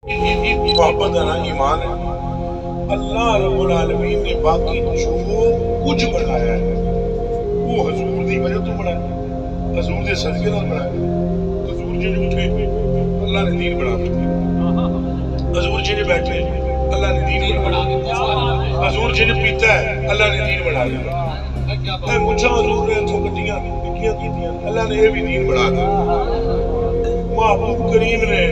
محبت ہے نا ایمان ہے. اللہ رب العالمین نے باقی جو کچھ بنایا ہے وہ حضور دی وجہ تو بنایا, حضور دے صدقے نال بنایا. حضور جی نے اٹھے اللہ نے دین بنا دیا, حضور جی نے بیٹھے اللہ نے دین بنا دیا, حضور جی نے پیتا ہے اللہ نے دین بنا دیا. مجھا حضور نے اتوں کٹیاں نکیاں کیتیاں اللہ نے یہ بھی دین بنا دیا. محبوب کریم نے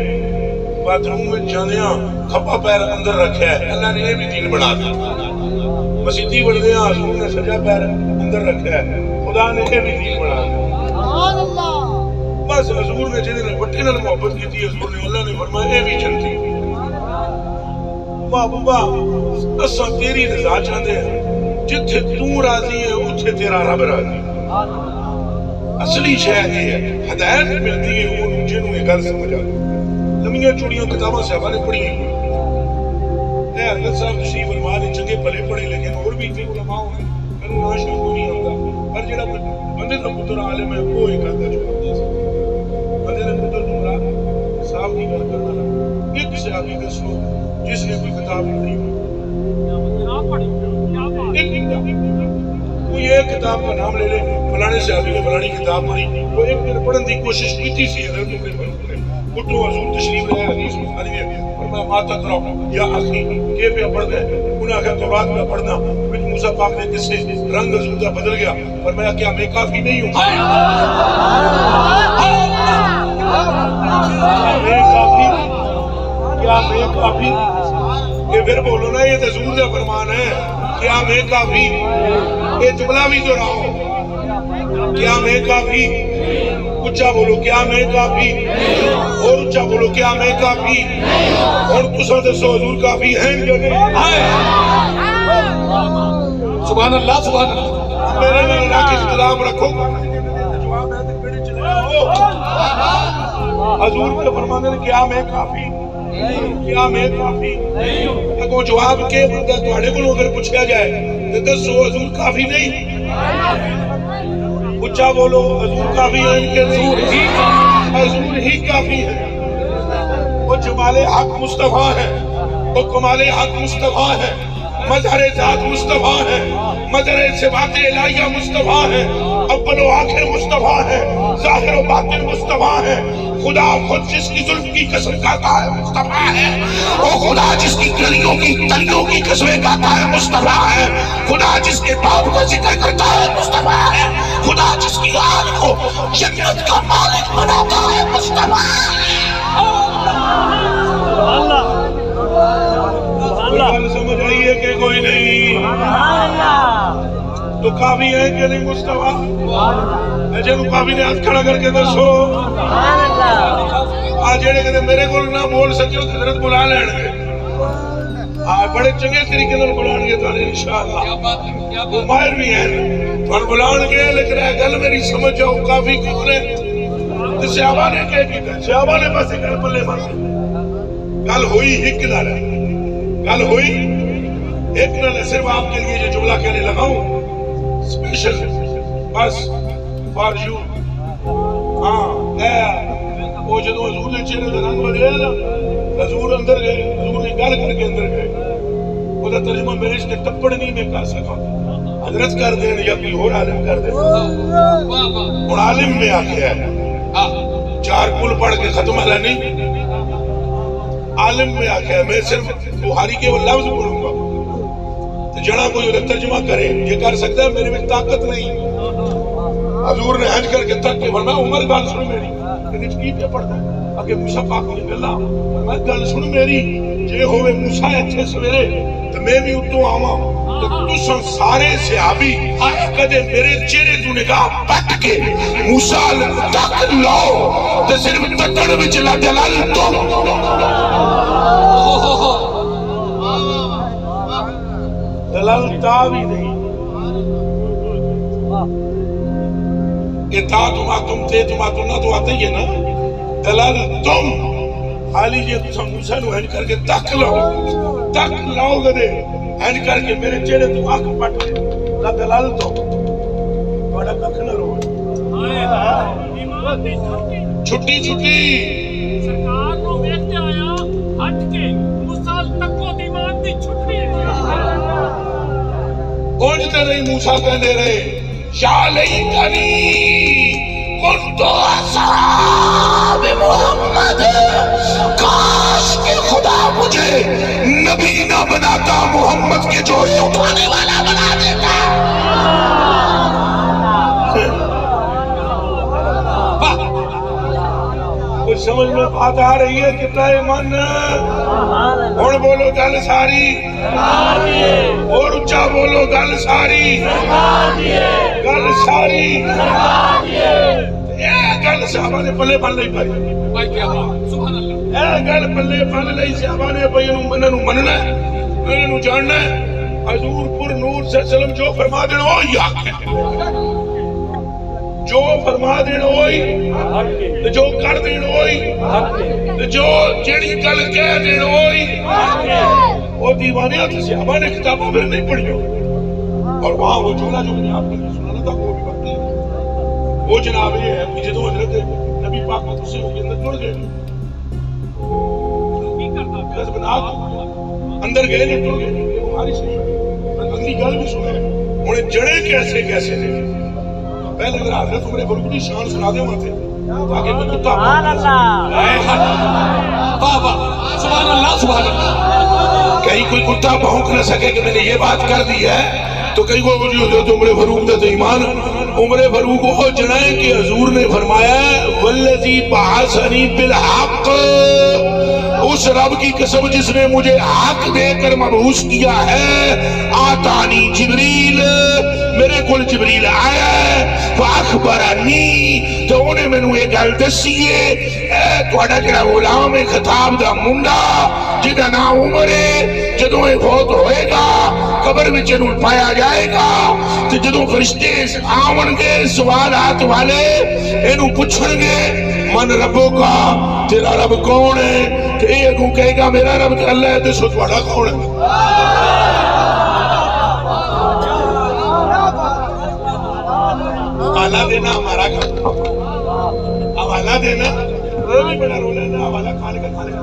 باتھ روم میں جاندیاں کھپا پیر اندر رکھا ہے اللہ نے یہ بھی دین بنا دیا. مسیتی بڑھدیاں حضور نے سجا پیر اندر رکھا ہے خدا نے یہ بھی دین بنا دیا. بس حضور نے جنہیں بٹے نال محبت کی تھی حضور نے اللہ نے فرمایا یہ بھی جنتی. محبوبہ اساں تیری رضا چاہتے ہیں, جتھے تو راضی ہے اتھے تیرا رب راضی. اصلی شے یہ ہے ہدایت ملتی ہے وہ جنوں یہ گل سمجھ آ گئی. لمیاں چوڑیاں کتاباں صحابہ نے پڑھی ہیں. اے حضرت صاحب تشریف فرما نے چنگے بھلے پڑھے لیکن اور بھی اتنے علماء ہوئے میرے نام شروع کو نہیں آتا. پر جڑا بندے کا پتر عالم ہے وہ ایک آدھا چھوڑتا ہے. بندے کا پتر گمراہ صاحب کی گل کرنا لگا. ایک صحابی دسو جس نے کوئی کتاب پڑھی ہو, کوئی ایک کتاب کا نام لے لے فلانے صحابی نے فلانی کتاب پڑھی, وہ ایک دن پڑھن کی کوشش کی تھی حضرت عمر اٹھو حضور تشریف لے حدیث بخاری میں اور میں ماتا کراؤ یا اخی کہ پہ پڑھ دے انہاں کہ تورات میں پڑھنا وچ موسیٰ پاک نے کس سے رنگ حضور کا بدل گیا اور میں کیا میں کافی نہیں ہوں, میں کافی کیا میں کافی کہ پھر بولو نا یہ حضور کا فرمان ہے کیا میں کافی, یہ جملہ بھی دہراؤ کیا میں کافی, اچھا بولو کیا میں کافی, اور اچھا بولو کیا میں کافی, اور تساں دسو حضور کافی ہیں یا نہیں. سبحان اللہ سبحان اللہ. میرے نال اللہ کے اختلاف رکھو جواب ہے تے پیڑے چلے حضور کے فرمانے نے کیا میں کافی, کیا میں کافی. اگوں جواب کے بندہ تواڈے کولوں اگر پوچھا جائے تے دسو حضور کافی نہیں. اچھا بولو حضور کافی ہے کہ حضور ہی کافی ہے. وہ جمال حق مصطفیٰ ہے, وہ کمال حق مصطفیٰ ہے, مظہر ذات مصطفیٰ ہے, مظہر صفات الہیہ مصطفیٰ ہے, اول و آخر مصطفیٰ ہے, ظاہر و باطن مصطفیٰ ہے. خدا خود جس کی ظلم کی قسم کھاتا ہے مصطفیٰ ہے, وہ خدا جس کی تلیوں کی قسمیں کھاتا ہے مصطفیٰ ہے. خدا جس کے باپ کا ذکر کرتا ہے مصطفیٰ ہے. خدا جس کی آل کو جنت کا مالک بناتا ہے مصطفیٰ ہے. اللہ سمجھ آئیے کہ کوئی نہیں تو کافی ہے کہ نہیں مصطفیٰ. جنہوں کافی نے ہاتھ کھڑا کر کے دسو. آج جڑے کہتے میرے کو نہ بول سکے تو حضرت بلا لین گے, بڑے چنگے طریقے سے بلان گے تو انشاءاللہ وہ ماہر بھی ہیں اور بلان گے. لیکن اے گل میری سمجھ جاؤ کافی کون ہے تو صحابہ نے کیا کیتا, صحابہ نے بس گل پلے مار گل ہوئی ایک نال, گل ہوئی ایک نال. صرف آپ کے لیے جو جملہ کہنے لگا ہوں اسپیشل بس فار یو. ہاں اے وہ جدو حضور نے چہرے کا رنگ بدلیا نا حضور اندر گئے, حضور نے گل کر کے اندر گئے. وہ ترجمہ میرے اس کے ٹپڑ نہیں میں کر سکا, حضرت کر دیں یا کوئی اور عالم کر دیں. اور عالم میں آ گیا ہے چار کل پڑھ کے ختم ہے نہیں, عالم میں آ گیا. میں صرف بخاری کے وہ لفظ پڑھوں گا جڑا کوئی انہیں ترجمہ کرے یہ کر سکتا ہے, میرے میں طاقت نہیں. حضور نے حج کر کے تک کے فرمایا عمر گل سن میری, کی پہ پڑھتا ہے اگے موسیٰ پاک نے گلا میں گل سن میری, جے ہوئے موسیٰ اتھے سویرے تو میں بھی اتوں آواں تو تساں سارے صحابی کدے میرے چہرے تو نگاہ پٹ کے موسیٰ تک لو تو صرف تکڑ وچ لا دلال تو دلال تا بھی نہیں. یہ تا تم تے تم نہ تو آتے ہی ہے نا. دلال تم خالی یہ تم موسیٰ نو ہنج کر کے تک لاؤ گدے ہنج کر کے میرے چہرے تو آنکھ پٹ لا دلال تو بڑا ککھ نہ رو. چھٹی چھٹی سرکار کو ویکھتے آیا ہٹ کے مسال تک کو دیمان دی چھٹی اونجتے نہیں موسیٰ کہنے رہے یا لیتنی کنت اصحاب محمد، کاش کہ خدا مجھے نبی نہ بناتا، محمد کے جوڑے اٹھانے والا بنا دیتا۔ کچھ سمجھ میں بات آ رہی ہے کتنا ایمان اور بولو گل ساری اور اچھا بولو گل ساری گل ساری اے گل صحابہ نے پلے پل نہیں پائی بھائی کیا بات سبحان اللہ اے گل پلے پل نہیں صحابہ نے بھائی انہوں مننا ہے انہوں جاننا ہے حضور پر نور صلی اللہ علیہ وسلم جو فرما دینا وہ ہی حق ہے، جو فرما دینا وہی، جو کر دینا وہی، جو جڑی گل کہہ دینا وہی۔ وہ دیوانیاں تو صحابہ نے کتابوں میں نہیں پڑھی اور وہاں وہ جملہ جو میں نے آپ کو سنانا تھا وہ بھی بات نہیں، وہ جناب یہ ہے کہ جدو حضرت نبی پاک مت سے ہوگی اندر جڑ گئے اندر گئے نہیں جڑ گئے ہماری سے اگلی گل بھی سنے انہیں جڑے کیسے کیسے تھے۔ پہلے اگر حضرت عمر فاروق کی شان سنا دے وہاں تھے تاکہ کوئی کتا سبحان اللہ سبحان اللہ سبحان اللہ، کہیں کوئی کتا بھونک نہ سکے کہ میں نے یہ بات کر دی ہے تو کہیں کو حضرت عمر فاروق دے تو ایمان عمر فاروق کو جنائے کہ حضور نے فرمایا والذی بعثنی بالحق، اس رب کی قسم جس نے مجھے حق دے کر مبعوث کیا ہے، آتانی جبریل، میرے کول جبریل آیا ہے، فاخبرنی، تو انہیں میں نے یہ گل دسیے اے تہاڈا جڑا غلام خطاب دا منڈا جدا نام عمر ہے، جدوں یہ فوت ہوئے گا قبر وچ انہوں پایا جائے گا تو جدوں فرشتے آون گے سوالات والے انہوں پوچھن گے من ربوں کا، تیرا رب کون ہے؟ کہ یہ اگوں کہے گا میرا رب تو اللہ ہے، دسو تہاڈا کون ہے؟ حوالہ دینا ہمارا کام، حوالہ دینا وہ بھی بڑا رول ہے نا، حوالہ کھانے کا کھانے کا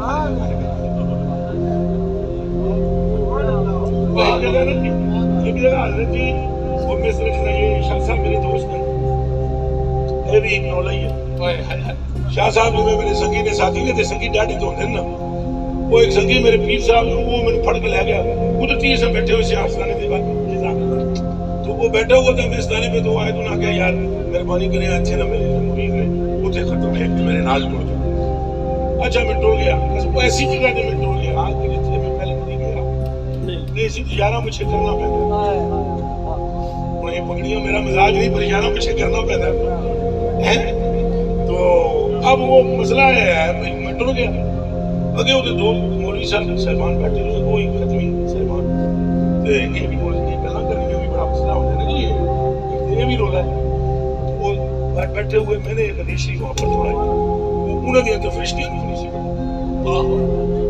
یہ بھی جگہ حضرت جی وہ مصر کھنائیے شاہ صاحب میرے دوست ہیں، یہ بھی ایک نولا ہی ہے۔ شاہ صاحب جو میرے سنگی نے ساتھی نے تھے، سنگی ڈاڈی تو ہوتے نا، وہ ایک سنگی میرے پیر صاحب وہ میں نے پڑھ کے لے گیا، قدرتی سے بیٹھے ہوئے سے آستانے دے بات تو وہ بیٹھا ہوا تھا میں آستانے پہ، تو آئے تو نہ کہا یار مہربانی کریں اچھے نہ میرے مرید نے اتنے ختم ہے کہ میرے ناز ٹوٹ گیا۔ اچھا میں ٹوٹ گیا، ایسی جگہ جب میں ٹوٹ گیا آگ کے جتنے میں پہلے نہیں گیا نہیں اسی تو یارہ مجھے کرنا پہنا انہیں یہ پکڑیاں میرا مزاج نہیں پر یارہ مجھے کرنا پہنا ہے۔ تو اب وہ مسئلہ ہے میں ٹوٹ گیا، اگے ہوتے دو مولوی صاحبان بیٹھے ہوئے کوئی ختمی صاحبان تو یہ بھی بولتے ہیں پہلا کرنے میں بھی بڑا مسئلہ ہوتا ہے نا جی، یہ بھی رولا ہے۔ وہ بیٹھے ہوئے میں نے ایک حدیث شریف وہاں پر پڑھائی، انہوں نے تو فرشتیاں نہیں سی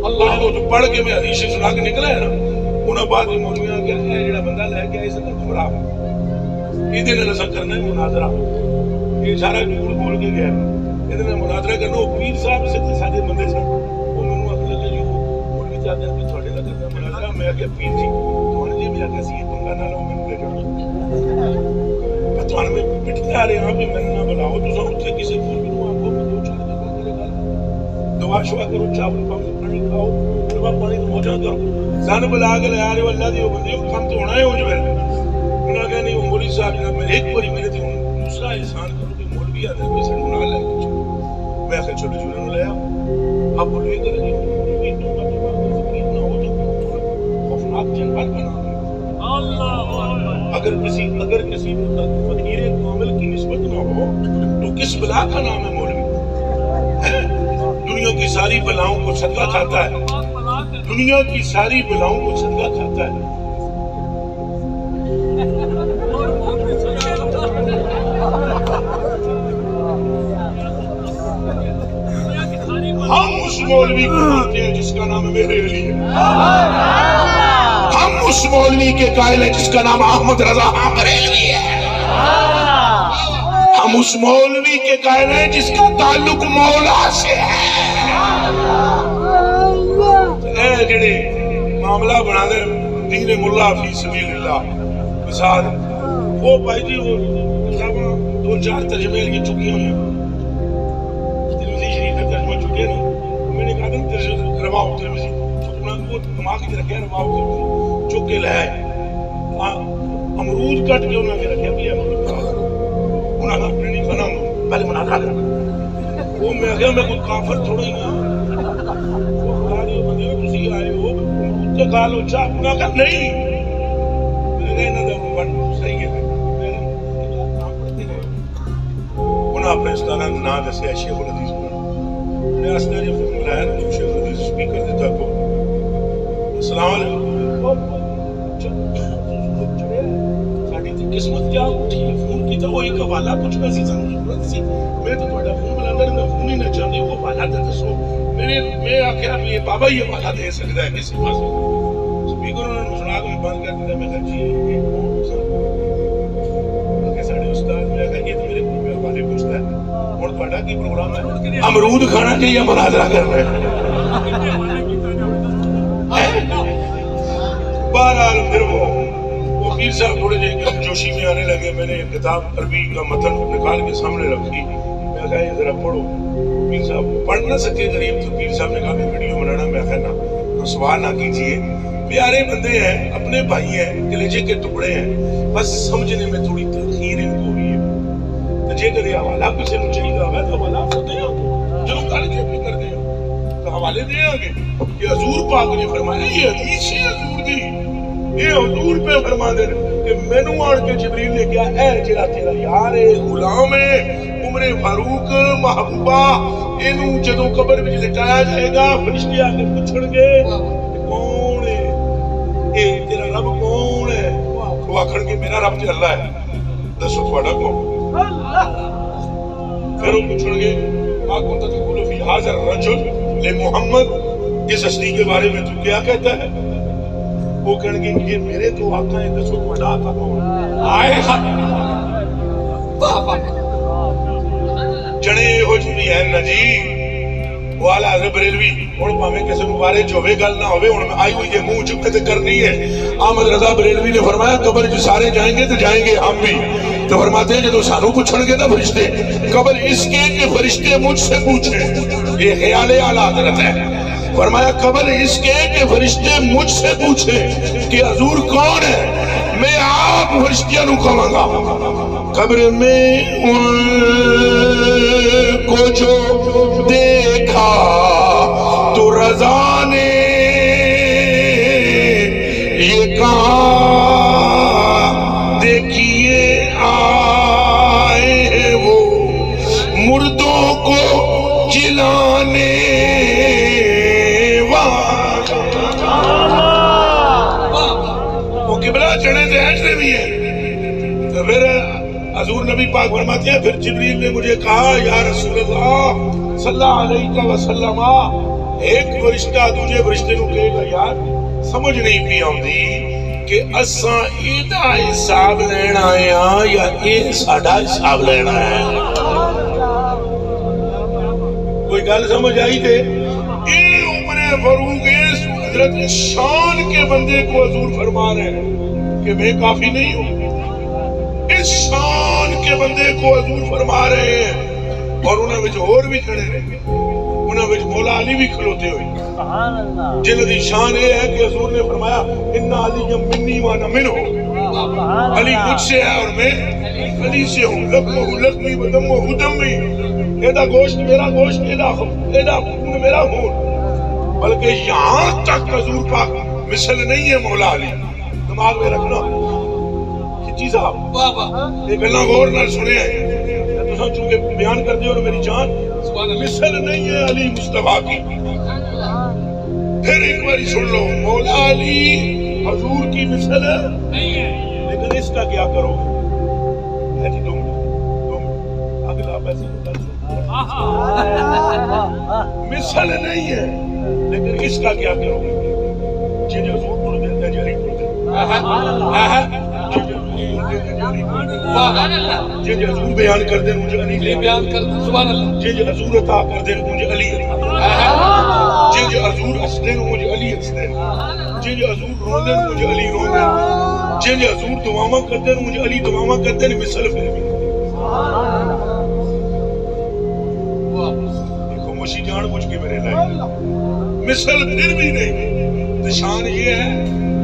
اللہ کو جو پڑھ کے میں حدیث شریف سنا کے نکلا ہے نا، انہوں بعد میں مولویاں کہ یہ جڑا بندہ لے کے اس نے گمراہ یہ دن نہ کرنا ہے مناظرہ، یہ سارا جھوٹ بول کے گیا یہ دن مناظرہ کرنا۔ وہ پیر صاحب سے سارے بندے سن وہ میں نے اپنے لگے جو مولوی چاہتے ہیں کہ تھوڑے لگا کرنا مناظرہ، میں کہ پیر جی تھوڑے جی بھی آگے سی یہ پنگا نہ لو میں نے میں تھوڑے میں پٹھتے آ رہے ہیں بھی میں نہ بلاؤ تو سب اتھے کسی پور بھی نو آپ کو میں دو چھوڑے دے کرے گا دعا شعا کرو چاول پانی کھاؤ دعا پانی موجہ کرو سان بلا کے لے آ رہے ہو اللہ دیو بندے وہ کام تو ہونا ہے ہو جو ہے انہوں نے کہا نہیں وہ مولوی صاحب جناب میں ایک باری میرے تھے دوسرا احسان کرو کہ مولوی آدھر کوئی سن نہ لے میں آخر چھوٹے چھوٹے نہ لے آؤ آپ مولوی کریں گے یہ تو فقیر نہ ہو تو خوفناک جنبات بنا اگر کسی فقیر کامل کی نسبت نہ ہو تو کس بلا کا نام ہے مولوی؟ دنیا کی ساری بلاؤں کو صدقہ کھاتا ہے، دنیا کی ساری بلاؤں کو صدقہ کھاتا ہے۔ ہم اس مولوی کو مانتے ہیں جس کا نام میرے علی ہے، ہم اس مولوی کے قائل ہیں جس کا نام احمد رضا بریلوی ہے، ہم اس مولوی کے قائل ہیں جس کا تعلق مولا سے ہے۔ جڑے معاملہ بنا دے دین ملا فی سبیل اللہ مثال وہ بھائی جی وہ کتاباں 2-4 ترجمے لیے چکی ہوئی ہیں ترمذی شریف کا ترجمہ چکے نا میں نے کہا تھا رواہ ترمذی وہ دماغ کی رکھے رواہ ترمذی چک کے لائے امرود کٹ کے انہوں نے رکھے بھی امرود انہوں نے اپنے نہیں بنا پہلے مناظرہ کرنا وہ میں کہا میں کوئی کافر تھوڑا ہی نہیں وہ خدا دی بندے تسی آئے ہو امرود کا کھا لو چاہ انہوں نے کہا نہیں میں نے کہا انہوں نے بڑھ صحیح ہے انہوں اپنے استادہ نا دسے شیخ الحدیث میں استاد یہ فون ملایا نا شیخ الحدیث سپیکر دیتا کو السلام علیکم قسمت کیا اٹھی فون کی تو وہ ایک حوالہ کچھ پیسی ضرورت سی میں تو بڑا فون بلاندر میں فون ہی نہ چاہتی وہ حوالہ دے دسو میں آخیا یہ بابا یہ حوالہ دے سکتا ہے کسی پاس سپیکر انہوں نے سنا کو بند کر دیا میں کہا جی یہ کون کہ ساڑھے استاد میں کہا یہ تو میرے کو میں حوالے پوچھتا ہے اور بڑا کی پروگرام ہے امرود کھانا چاہیے مناظرہ کر رہے ہیں بہرحال پھر وہ پیر صاحب تھوڑے جے جوشی میں آنے لگے میں نے کتاب عربی کا متن نکال کے سامنے رکھی میں کہا یہ ذرا پڑھو پیر صاحب پڑھ نہ سکے غریب تو پیر صاحب نے کہا میں ویڈیو بنانا میں کہا نا تو سوال نہ کیجئے پیارے بندے ہیں اپنے بھائی ہیں کلیجے کے ٹکڑے ہیں بس سمجھنے میں تھوڑی تاخیر ان کو ہوئی ہے تو جے کرے حوالہ کسی نے چاہیے گا تو حوالہ آپ کو دیں چلو کل کے بھی کر دیں تو حوالے دیں آگے کہ حضور پاک نے فرمایا یہ حدیث ہے حضور دی یہ حضور پہ فرما دے کہ مینوں آن کے جبریل نے کیا اے جڑا تیرا یار ہے غلام ہے عمر فاروق محبوبہ اینوں جدوں قبر وچ لٹایا جائے گا فرشتے آ کے پوچھن گے کون ہے اے تیرا رب کون ہے وہ آکھن گے میرا رب تے اللہ ہے دسو تھوڑا کون پھر وہ پوچھن گے ما کنت تقول فی ھذا الرجل لمحمد اس ہستی کے بارے میں تو کیا کہتا ہے وہ کہنے گے یہ میرے تو آقا ہے دسو بڑا آقا کون آئے جنے ہو جی بھی ہے نا جی والا حضرت بریلوی اور پاہمیں کسی مبارے جو ہوئے گل نہ ہوئے ان میں آئی ہوئی یہ منہ چکے تے کرنی ہے احمد رضا بریلوی نے فرمایا قبر جو سارے جائیں گے تو جائیں گے ہم بھی تو فرماتے ہیں جب سانو پوچھن گے نا فرشتے قبر اس کے کہ فرشتے مجھ سے پوچھیں یہ خیال اعلیٰ حضرت ہے فرمایا قبر اس کے کہ فرشتے مجھ سے پوچھے کہ حضور کون ہے میں آپ فرشتیاں نو کہاں گا قبر میں ان کو جو دیکھا تو رضا نے یہ کہا دیکھیے آئے ہیں وہ مردوں کو جلانے چڑھے تھے ایسے بھی ہیں تو پھر حضور نبی پاک فرماتے ہیں پھر جبریل نے مجھے کہا یا رسول اللہ صلی اللہ علیہ وسلم ایک فرشتہ دوجے فرشتے کو کہے گا یار سمجھ نہیں پی آؤندی کہ اساں ایدہ حساب لینا ہے یا اے ساڑھا حساب لینا ہے کوئی گل سمجھ آئی تھے اے عمر فاروق حضرت شان کے بندے کو حضور فرما رہے ہیں کہ میں کافی نہیں ہوں اس شان کے بندے کو حضور فرما رہے ہیں اور انہیں وچ اور بھی کھڑے رہے انہیں وچ مولا علی بھی کھلوتے ہوئے جنہوں دی شان یہ ہے کہ حضور نے فرمایا ان علی منی وانا منہ علی مجھ سے ہے اور میں علی سے ہوں لقمہ لقمی بدمہ دمی ایدہ گوشت میرا گوشت ایدہ خون میرا خون بلکہ یہاں تک حضور پاک مثل نہیں ہے مولا علی دماغ میں رکھنا کھچی صاحب ایک اللہ غور نہ سنے ہیں تو سب چونکہ بیان کر دے اور میری جان مثل نہیں ہے علی مصطفیٰ کی پھر ایک باری سن لو مولا علی حضور کی مثل نہیں ہے لیکن اس کا کیا کرو ہے جی تم اگلا پیسے مثل نہیں ہے لیکن اس کا کیا کرو جن حضور کو دیتا جاری جن حضور بیان کر دیں مجھے علی بیان کر دیں سبحان اللہ جن حضور عطا کر دیں مجھے علی جے جے حضور ہسدے نو مجھے علی ہسدے، جے جے حضور روندے نو مجھے علی روندے، جے جے حضور دعاواں کردے نو مجھے علی دعاواں کردے نے مثل پھر بھی دیکھو مشی جان بوجھ کے میرے لائے مثل پھر بھی نہیں۔ شان یہ ہے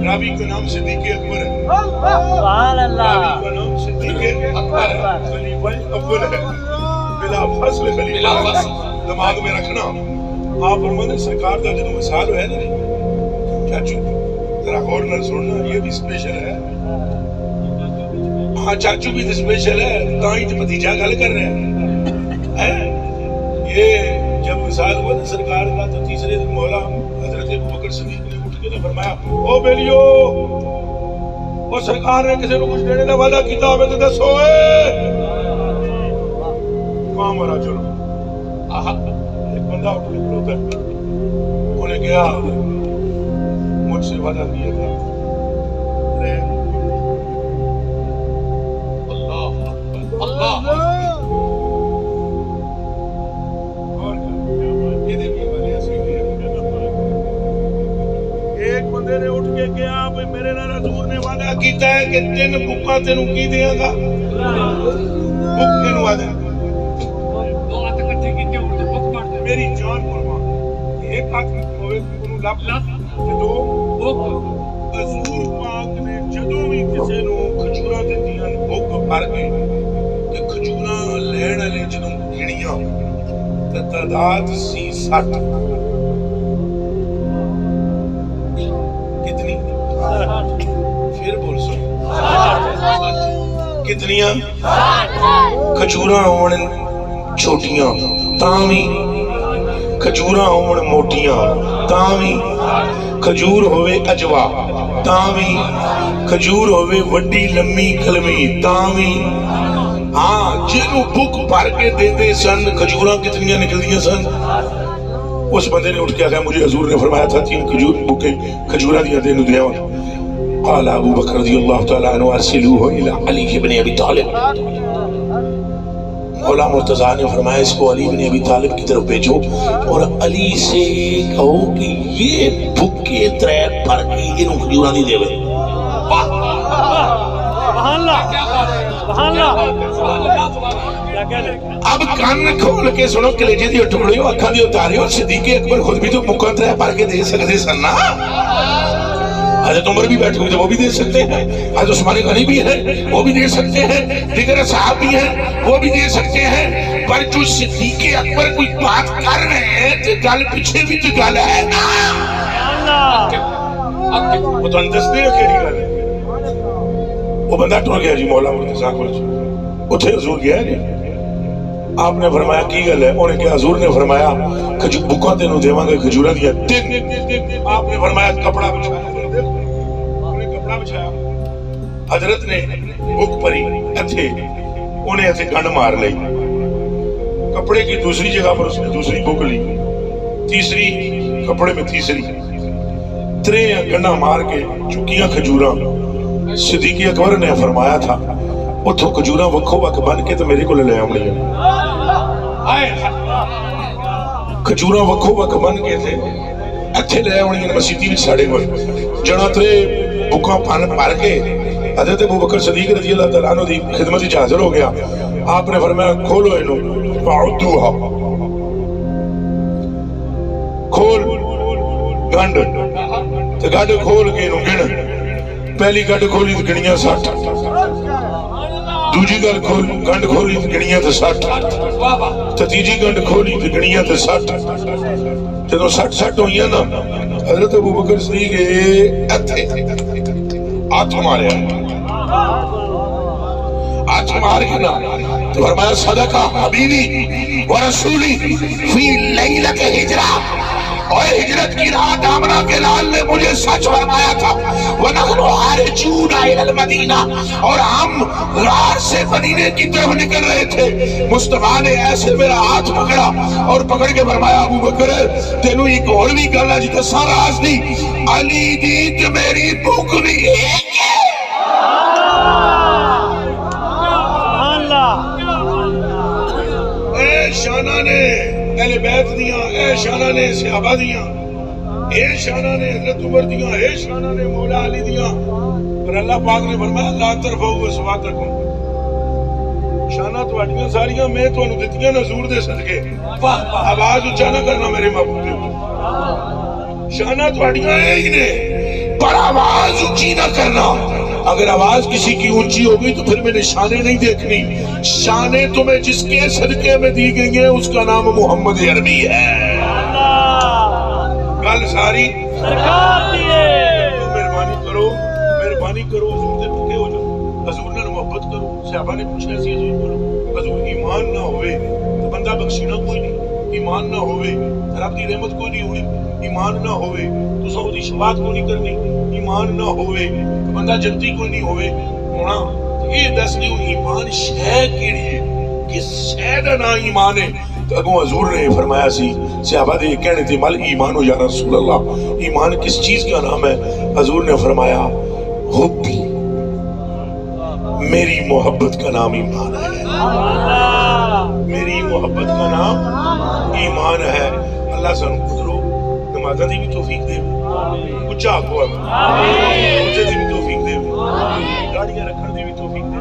راوی کا نام صدیق اکبر ہے، سبحان اللہ، راوی کا نام صدیق اکبر ہے، خلیفہ اول ہے، بلا فصل خلیفہ ہے۔ دماغ میں رکھنا آپ فرمانے سرکار دا جدو مثال ہے نا چاچو ذرا غور نہ سننا، یہ بھی اسپیشل ہے، ہاں چاچو بھی اسپیشل ہے، تاں ہی تو بھتیجا گل کر رہے ہیں۔ یہ جب مثال ہوا نا سرکار کا تو تیسرے دن مولا حضرت ابوبکر صدیق نے اٹھ کے فرمایا او بیلیو وہ سرکار نے کسی کو کچھ دینے کا وعدہ کیتا ہوئے تو دسو کام مرا چلو۔ ایک بندہ اٹھ کے کھلوتا ہے، انہیں کہا مجھ سے وعدہ کیا تھا اللہ ایک بندے نے اٹھ کے کہا بھئی میرے نال حضور نے وعدہ کیتا ہے کہ 3 بکاں تینوں کی دیاں گا، بک کینوں وعدہ دو ہاتھ اکٹھے کیتے ہو تو بک کاٹ دے، میری جان قربان، ایک ہاتھ ہوئے انہوں لب جدو حضور پاک نے جدوں بھی کسے نو کھجوراں دتیاں بک بھر کے تے کھجوراں لین والے جدوں گھڑیاں تے تعداد سی 60 کتنی پھر بول سو کتنیاں کھجوراں ہون چھوٹیاں تاں وی کھجوراں ہون موٹیاں تاں وی کھجور ہوئے اجوا تاں وی کھجور ہوئے وڈی لمبی کلمی تاں وی ہاں جنوں بک بھر کے دیتے سن کھجوراں کتنیاں نکلدیاں سن۔ اس بندے نے اٹھ کے آگیا مجھے حضور نے فرمایا تھا 3 کھجور بکے کھجورا دیا دینو دیا قال ابو بکر رضی اللہ تعالیٰ عنہ ارسلوہ الى علی ابن ابی طالب، مولا مرتضیٰ نے فرمایا اس کو علی ابن ابی طالب کی طرف بھیجو اور علی سے کہو کہ یہ بکے 3 پر کے انہوں کھجورا نہیں دے وے۔ سبحان اللہ، سبحان اللہ، کیا کہہ رہے ہیں؟ اب کان کھول کے سنو کلیجے دی ٹکڑیو اکھاں دی اتاریو صدیق اکبر خود بھی تو مکہ 3 پر کے دے سکتے سن نا، حضرت عمر بھی بیٹھے ہوئے تھے وہ بھی دے سکتے ہیں، حضرت عثمان غنی بھی ہیں وہ بھی دے سکتے ہیں، دیگر صحابہ بھی ہیں وہ بھی دے سکتے ہیں، پر جو صدیق اکبر کوئی بات کر رہے ہیں تو گل پیچھے بھی تو گل ہے نا، وہ تو اندستے ہیں کیڑی گل ہے۔ وہ بندہ ٹر گیا جی مولا مرتضیٰ کو اتھے حضور گیا جی، آپ نے فرمایا کی گل ہے؟ انہیں کہا حضور نے فرمایا بکاں تینوں دیواں گے کھجورا دیا 3۔ آپ نے فرمایا کپڑا بچھایا، انہیں کپڑا بچھایا، حضرت نے بک پری اتھے انہیں ایسے گنڈ مار لئی، کپڑے کی دوسری جگہ پر اس نے دوسری بک لی، تیسری کپڑے میں تیسری، 3 گنڈا مار کے چکیاں کھجوراں۔ صدیق اکبر نے فرمایا تھا اتھو کھجوراں وکھو وکھ بن کے تو میرے کو لے آونی ہیں، کھجوراں وکھو وکھ بن کے تھے اتھے لے آونی ہیں مسیتی وچ ساڑے ہوئے جنا 3 بکاں پن بھر کے حضرت ابوبکر صدیق رضی اللہ تعالیٰ عنہ دی خدمت وچ حاضر ہو گیا۔ آپ نے فرمایا کھولو اینوں فعدوها، کھول گنڈ تے گنڈ کھول کے اینوں گن، پہلی گنڈ کھولی تو گنیاں 60، دوجی گنڈ کھولی تو گنیاں تے 60، تے تیجی گنڈ کھولی تو گنیاں تے 60، جدوں 60 ہوئیاں نا حضرت ابوبکر صدیق اتھے ہاتھ ماریا، ہاتھ مار کے نا تو فرمایا صدقہ حبیبی ورسولی فی لیلت ہجرہ، اور ہجرت کی رات آمنہ کے لال نے مجھے سچ فرمایا تھا وَنَحْنُ حَارِجُونَ إِلَى الْمَدِینَہ، اور ہم راہ سے مدینے کی طرف نکل رہے تھے، مصطفیٰ نے ایسے میرا ہاتھ پکڑا اور پکڑ کے فرمایا ابو بکر تینوں ایک اور بھی گل ہے جیتا سارا راز نہیں، علی دی تے میری بھوک بھی ایک ہے۔ سبحان اللہ، اے شانہ نے اے اہل بیت دیاں اے شانہ نے صحابہ دیاں اے شانہ نے حضرت عمر دیاں اے شانہ نے مولا علی دیاں، پر اللہ پاک نے فرمایا لا ترفعوا اصواتکم، شانہ تواڈیاں ساریاں میں تانوں دتیاں نہ حضور دے صدقے، آواز اونچا نہ کرنا میرے محبوب دے، شانہ تواڈیاں ہی نے پر آواز اونچی نہ کرنا، اگر آواز کسی کی اونچی ہوگی تو پھر میں نے شانیں نہیں دیکھنی، شانیں تمہیں جس کے صدقے میں دی گئی ہیں اس کا نام محمد عربی ہے، گل ساری سرکار دیے، مہربانی کرو حضور دے پکے ہو جاؤ، حضور نے محبت کرو، صحابہ نے پوچھنا سی حضور کرو، حضور ایمان نہ ہوئے تو بندہ بخشینا کوئی نہیں، ایمان نہ ہوئے رب دی رحمت کوئی نہیں ہونی، ایمان نہ ہوئے تو سو دی شفاعت کو نہیں کرنی، ایمان نہ ہوئے تو بندہ جنتی کوئی نہیں ہوئے ہونا، تو یہ دس نہیں ایمان شے کیڑی ہے، کس شے دا نام ایمان ہے، تو اگوں حضور نے فرمایا سی صحابہ دے کہنے تھے مل ایمان ہو یا رسول اللہ، ایمان کس چیز کا نام ہے؟ حضور نے فرمایا حبی، میری محبت کا نام ایمان ہے، میری محبت کا نام ایمان ہے۔ اللہ سن قدرو نمازہ دی بھی توفیق دے، اچھا آکو ہے مجھے دی بھی توفیق دے، گاڑیاں رکھن دی بھی توفیق دے،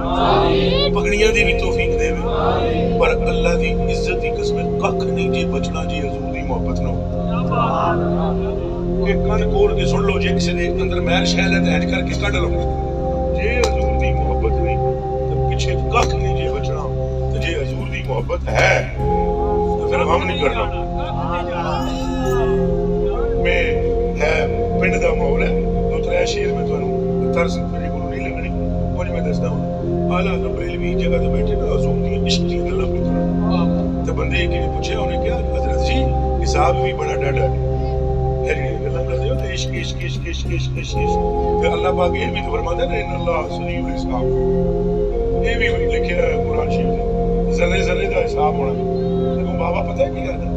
پگڑیاں دی بھی توفیق دے، پر اللہ دی عزت دی قسم ککھ نہیں جے بچنا جی حضور دی محبت نو، کہ کن کھول کے سن لو جے کسی دے اندر مہر شہل ہے تو اینج کر کے کڈ لو، جے حضور دی محبت نہیں تو پیچھے ککھ نہیں جے بچنا، تو جے حضور دی محبت ہے تو پھر ہم نہیں کرنا۔ میں ہے پنڈ دا ماحول ہے، دو ترے شیر میں تانوں طرز میرے کو نہیں لگنی، کچھ میں دسدا ہوں، اعلیٰ بریلوی جگہ تے بیٹھے نا حضور دی عشق دی گلاں پہ کرن، تے بندے کی نے پوچھا انہیں کیا حضرت جی حساب بھی بڑا ڈاڈا ہے، یعنی گلاں کردے ہو تے عشق عشق عشق عشق عشق عشق، تے اللہ پاک یہ بھی تو فرماتا ہے ان اللہ سریع الحساب، یہ بھی لکھا ہے قرآن شریف میں، ذرے ذرے دا حساب ہونا ہے۔ لیکن بابا پتہ ہے کیا ہے؟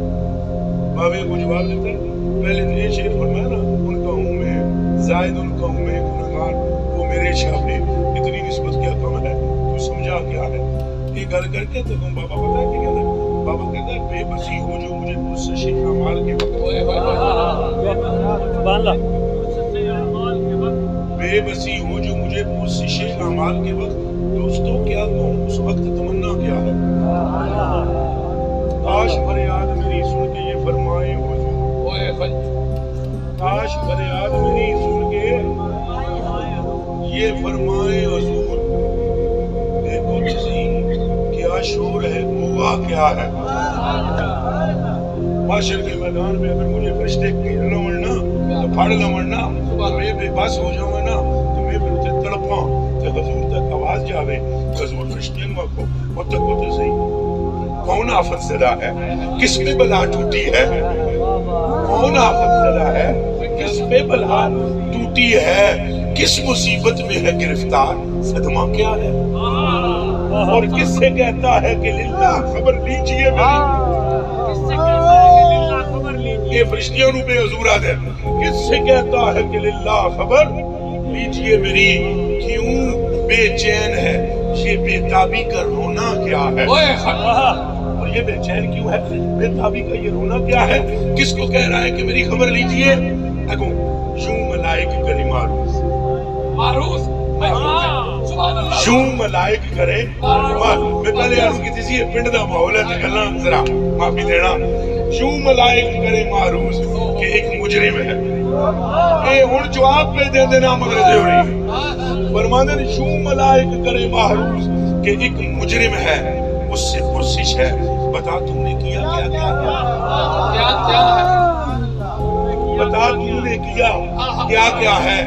بابے کو جواب دیتا ہے پہلے تو یہ شعر فرمایا نا ان کا ہوں میں زائد ان کا ہوں میں گنہگار، وہ میرے شاپے اتنی نسبت کیا کم ہے تو سمجھا کیا ہے، یہ گل کر کے تو بابا پتہ ہے کیا کہتا ہے؟ بابا کہتا ہے بے بسی ہو جو مجھے پرسش اعمال کے وقت، بے بسی ہو جو مجھے پرسش اعمال کے وقت، دوستوں کیا کہوں اس وقت تمنا کیا ہے، کاش فریاد میری سن کے یہ فرمائے حضور، کاش فریاد میری سن کے یہ فرمائے حضور، دیکھو صحیح کیا شور ہے ہوا کیا ہے، معاشر کے میدان میں اگر مجھے فرشتے گھیر لوڑنا تو پھڑ لوڑنا میں بے بس ہو جاؤں نا تو میں پھر اسے تڑپاں تو حضور تک آواز جاوے، حضور فرشتے نو کو وہ تک ہوتے صحیح کون آفت زدہ ہے، کس پہ بلا ٹوٹی ہے، کون آفت زدہ ہے، کس پہ بلا ٹوٹی ہے، کس مصیبت میں ہے گرفتار، صدمہ کیا ہے، اور کس سے کہتا ہے کہ للہ خبر لیجئے میری، یہ فرشتیاں نو بے حضور آدھے، کس سے کہتا ہے کہ للہ خبر لیجئے میری، کیوں بے چین ہے یہ بے تابی کا رونا کیا ہے، اور یہ بے چین کیوں ہے، بے تابی کا یہ رونا کیا ہے، کس کو کہہ رہا ہے کہ میری خبر لیجئے، اگو یوں ملائک کرے معروف، یوں ملائک کرے معروف، میں پہلے عرض کی تھی یہ پنڈ دا ماحول ہے اللہ ذرا معافی دینا، یوں ملائک کرے معروف کہ ایک مجرم ہے، اے ہن جواب پہ دے دینا مغرضے ہو رہی ہے، فرمانے یوں ملائک کرے معروف کہ ایک مجرم ہے اس سے پرسش ہے، بتا تم نے کیا کیا کیا کیا بتا تم نے کیا کیا کیا ہے،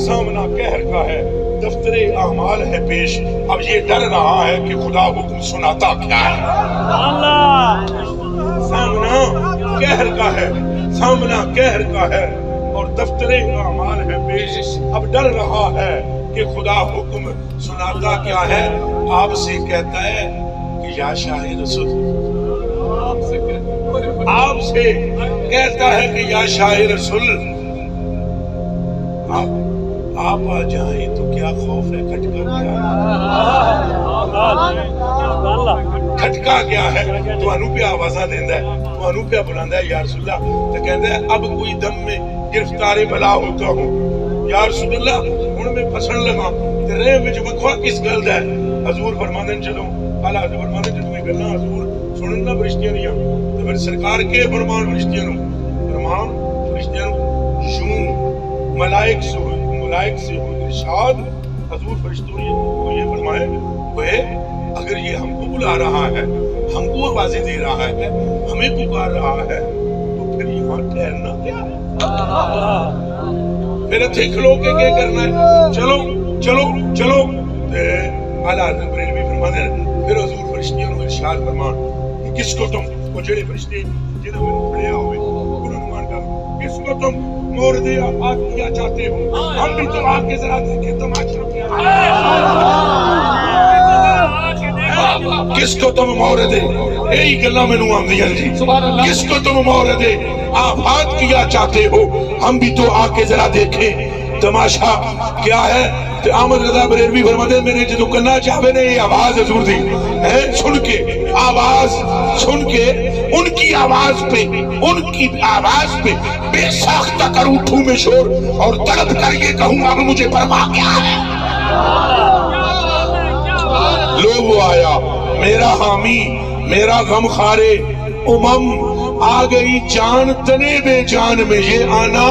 سامنا قہر کا ہے دفتر اعمال ہے پیش، اب یہ ڈر رہا ہے کہ خدا حکم سناتا کیا ہے، سامنا قہر کا ہے، سامنا قہر کا ہے اور دفتر اعمال ہے پیش، اب ڈر رہا ہے کہ خدا حکم سناتا کیا ہے، آپ سے کہتا ہے کہ یا شاہ رسول، آپ سے کہتا ہے کہ یا شاہ رسول آپ آ جائیں تو کیا خوف ہے، کھٹکا کیا ہے، کھٹکا کیا ہے تانوں پہ آوازاں دیندا ہے تانوں پہ بلاندا ہے یا رسول اللہ تے کہندا ہے اب کوئی دم میں گرفتار بلا ہوتا ہوں یا رسول اللہ ہن میں پھسن لگا تے رے وچ وکھوا کس گل دا ہے حضور فرماندے چلو اعلی حضرت فرماندے جدوں یہ گلاں حضور سنن نہ فرشتیاں دیاں تے پھر سرکار کے فرمان فرشتیاں نوں یوں ملائک سے ارشاد حضور فرشتوں نے یہ فرمایا وہ اگر یہ ہم کو بلا رہا ہے ہم کو آوازیں دے رہا ہے ہمیں پکار رہا ہے تو پھر یہاں ٹھہرنا کیا ہے پھر اتھے کھلو کے کیا کرنا ہے چلو چلو چلو اعلیٰ حضرت بریلوی فرماتے ہیں پھر حضور فرشتیوں نے ارشاد فرمان کہ کس کو تم وہ جڑے فرشتے جنہوں میں پڑھیا ہوئے انہوں نے مان کر کس کو تم مورد آباد کیا چاہتے ہو ہم بھی تو آگ کے ذرا دیکھیں تماشا کیا کس کو تم مورد یہی گلا میں نوں آندیاں جی کس کو تم مورد آباد کیا چاہتے ہو ہم بھی تو آگ کے ذرا دیکھیں تماشا کیا ہے تو احمد رضا بریلوی فرماتے ہیں میں نے جدو کرنا چاہے نے یہ آواز حضور دی سن کے آواز سن کے ان کی آواز پہ بے ساختہ کر اٹھوں میں شور اور طلب کر یہ کہوں اب مجھے پرواہ کیا ہے لو وہ آیا میرا حامی میرا غم خارے امم آ گئی جان تنے بے جان میں یہ آنا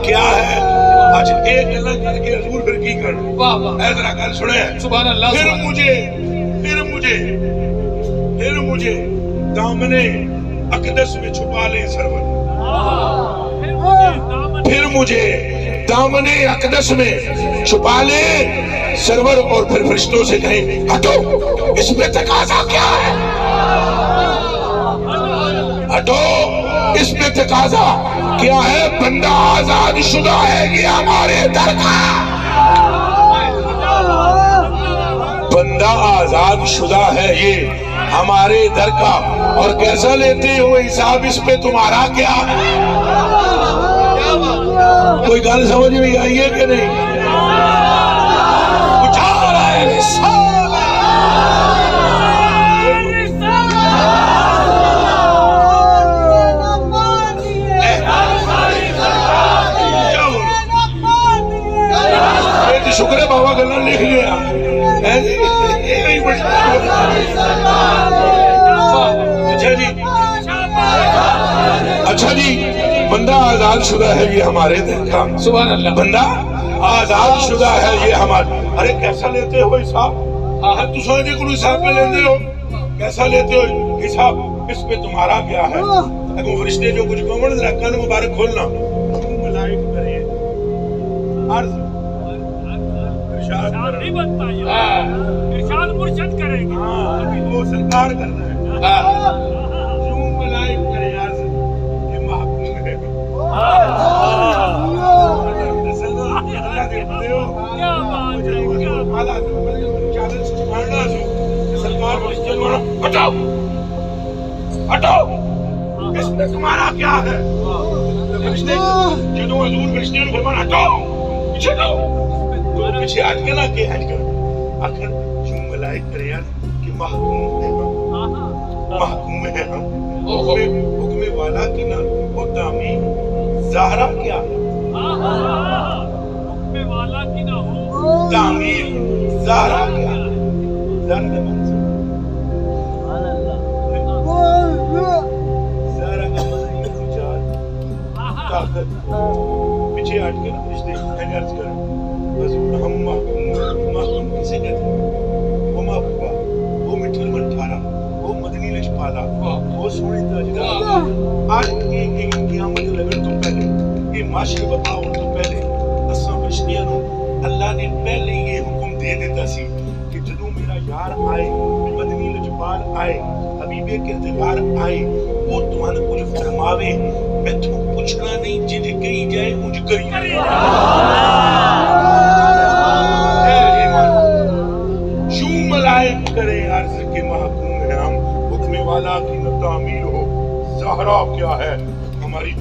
کیا ہے آج ایک اللہ کر کے حضور پھر کی کر اے ذرا گل سنے سبحان اللہ پھر مجھے دامنے اقدس میں چھپا لے سرور پھر مجھے دامنے اقدس میں چھپا لے سرور اور پھر فرشتوں سے کہیں ہٹو اس میں تقاضا کیا ہے ہٹو اس میں تقاضا کیا ہے بندہ آزاد شدہ ہے یہ ہمارے در کا بندہ آزاد شدہ ہے یہ ہمارے در کا اور کیسا لیتے ہو حساب اس پہ تمہارا کیا ہے کوئی گل سمجھ میں آئی ہے کہ نہیں کچھ آ رہا ہے شکر ہے بابا گلا لکھ گیا اچھا جی بندہ آزاد شدہ ہے یہ ہمارے دل کا سبحان اللہ بندہ آزاد شدہ ہے یہ ہمارے ارے کیسا لیتے ہو حساب تو سوچے کو حساب پہ لیتے ہو کیسا لیتے ہو حساب اس پہ تمہارا کیا ہے اگر فرشتے جو کچھ کمن رکھا نا مبارک کھولنا ملائک کرے عرض ارشاد نہیں بنتا ارشاد مرشد کرے گا ابھی وہ سرکار کرنا ہے یوں ملائک کرے عرض کہ محکوم ہے کیا بات ہے کیا بات ہے سرکار ہٹاؤ ہٹاؤ اس میں تمہارا کیا ہے جدو حضور فرشتے نے فرمایا ہٹاؤ پیچھے ہٹاؤ پیچھے ہٹ کے نہ کہ ہٹ کر آخر یوں ملائک کرے یار کہ محکوم ہے ہم حکم والا کی نہ وہ تعمیر زہرا کیا حکم والا کی نہ ہو تعمیر زہرا کیا زہرا کا منصب زہرا کا منصب طاقت پیچھے ہٹ کے نہ رشتے عرض کر حضور ہم محکوم کسے کہتے ہیں وہ محبوبہ وہ مٹھل منٹھارا وہ مدنی لجپالا وہ سونے تاجدار آج ایک قیامت لگن تو پہلے یہ معاشر بقا ہون تو پہلے اساں فرشتیاں نوں اللہ نے پہلے یہ حکم دے دیتا سی کہ جدوں میرا یار آئے مدنی لجپال آئے حبیب کردگار آئے وہ تمہاں کچھ فرماوے میں تو پوچھنا نہیں جنہیں کہیں جائے مجھ کری ملائک کرے عرض کے محکوم ہے ہم حکم والا کی نہ تعمیر ہو زہرا کیا ہے ہماری